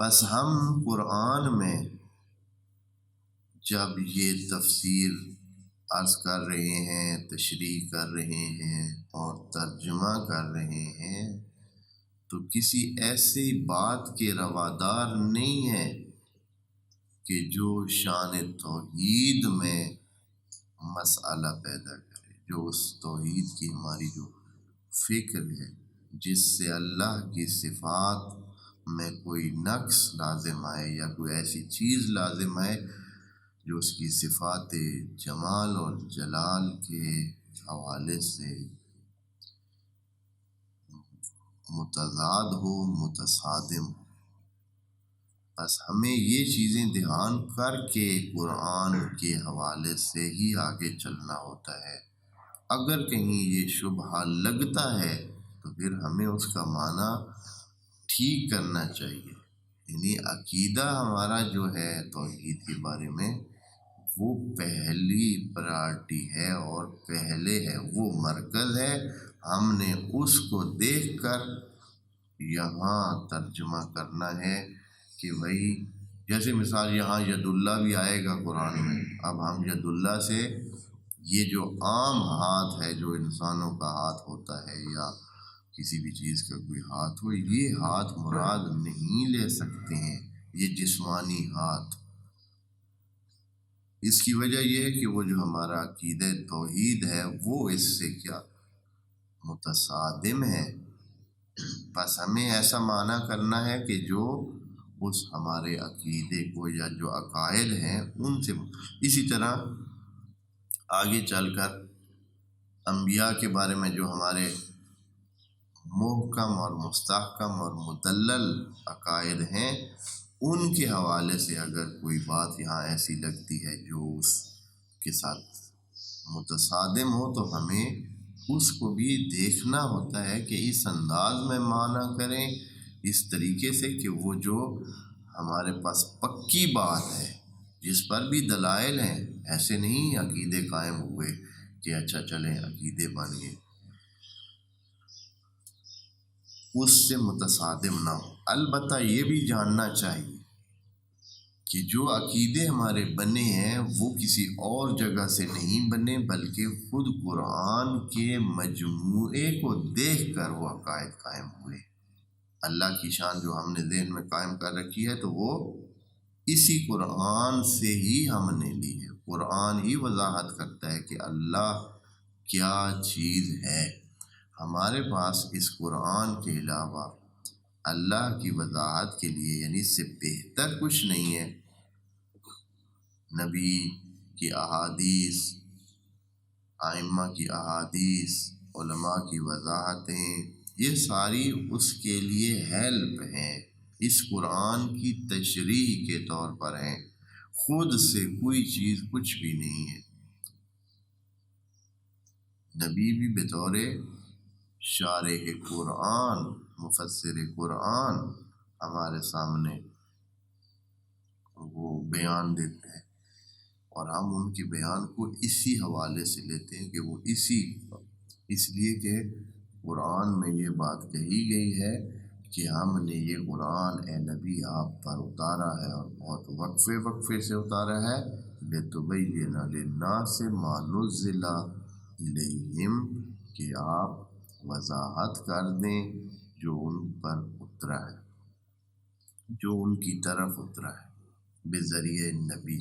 بس ہم قرآن میں جب یہ تفسیر عرض کر رہے ہیں، تشریح کر رہے ہیں اور ترجمہ کر رہے ہیں تو کسی ایسی بات کے روادار نہیں ہے کہ جو شان توحید میں مسئلہ پیدا کرے، جو اس توحید کی ہماری جو فکر ہے، جس سے اللہ کی صفات میں کوئی نقص لازم آئے یا کوئی ایسی چیز لازم آئے جو اس کی صفات جمال اور جلال کے حوالے سے متضاد ہو، متصادم ہو۔ بس ہمیں یہ چیزیں دھیان کر کے قرآن کے حوالے سے ہی آگے چلنا ہوتا ہے۔ اگر کہیں یہ شبہہ لگتا ہے تو پھر ہمیں اس کا معنی ٹھیک کرنا چاہیے، یعنی عقیدہ ہمارا جو ہے توحید کے بارے میں وہ پہلی پرائرٹی ہے اور پہلے ہے، وہ مرکز ہے۔ ہم نے اس کو دیکھ کر یہاں ترجمہ کرنا ہے کہ بھائی جیسے مثال یہاں ید اللہ بھی آئے گا قرآن میں، اب ہم ید اللہ سے یہ جو عام ہاتھ ہے، جو انسانوں کا ہاتھ ہوتا ہے یا کسی بھی چیز کا کوئی ہاتھ ہو، یہ ہاتھ مراد نہیں لے سکتے ہیں، یہ جسمانی ہاتھ۔ اس کی وجہ یہ ہے کہ وہ جو ہمارا عقیدہ توحید ہے وہ اس سے کیا متصادم ہے۔ بس ہمیں ایسا معنی کرنا ہے کہ جو اس ہمارے عقیدے کو یا جو عقائد ہیں ان سے۔ اسی طرح آگے چل کر انبیاء کے بارے میں جو ہمارے محکم اور مستحکم اور مدلل عقائد ہیں، ان کے حوالے سے اگر کوئی بات یہاں ایسی لگتی ہے جو اس کے ساتھ متصادم ہو تو ہمیں اس کو بھی دیکھنا ہوتا ہے کہ اس انداز میں معنی کریں، اس طریقے سے کہ وہ جو ہمارے پاس پکی بات ہے، جس پر بھی دلائل ہیں، ایسے نہیں عقیدے قائم ہوئے کہ اچھا چلیں عقیدے بن گئے، اس سے متصادم نہ ہو۔ البتہ یہ بھی جاننا چاہیے کہ جو عقیدے ہمارے بنے ہیں وہ کسی اور جگہ سے نہیں بنے، بلکہ خود قرآن کے مجموعے کو دیکھ کر وہ عقائد قائم ہوئے۔ اللہ کی شان جو ہم نے ذہن میں قائم کر رکھی ہے تو وہ اسی قرآن سے ہی ہم نے لی ہے۔ قرآن ہی وضاحت کرتا ہے کہ اللہ کیا چیز ہے۔ ہمارے پاس اس قرآن کے علاوہ اللہ کی وضاحت کے لیے یعنی اس سے بہتر کچھ نہیں ہے۔ نبی کی احادیث، ائمہ کی احادیث، علماء کی وضاحتیں، یہ ساری اس کے لیے ہیلپ ہیں، اس قرآن کی تشریح کے طور پر ہیں، خود سے کوئی چیز کچھ بھی نہیں ہے۔ نبی بھی بطور شارح قرآن، مفسر قرآن ہمارے سامنے وہ بیان دیتے ہیں، اور ہم ان کے بیان کو اسی حوالے سے لیتے ہیں کہ وہ اس لیے کہ قرآن میں یہ بات کہی گئی ہے کہ ہم نے یہ قرآن اے نبی آپ پر اتارا ہے اور بہت وقفے سے اتارا ہے، لِتُبَيِّنَ لِلنَّاسِ مَا نُزِّلَ إِلَيْهِمْ، کہ آپ وضاحت کر دیں جو ان پر اترا ہے، جو ان کی طرف اترا ہے بذریعہ نبی۔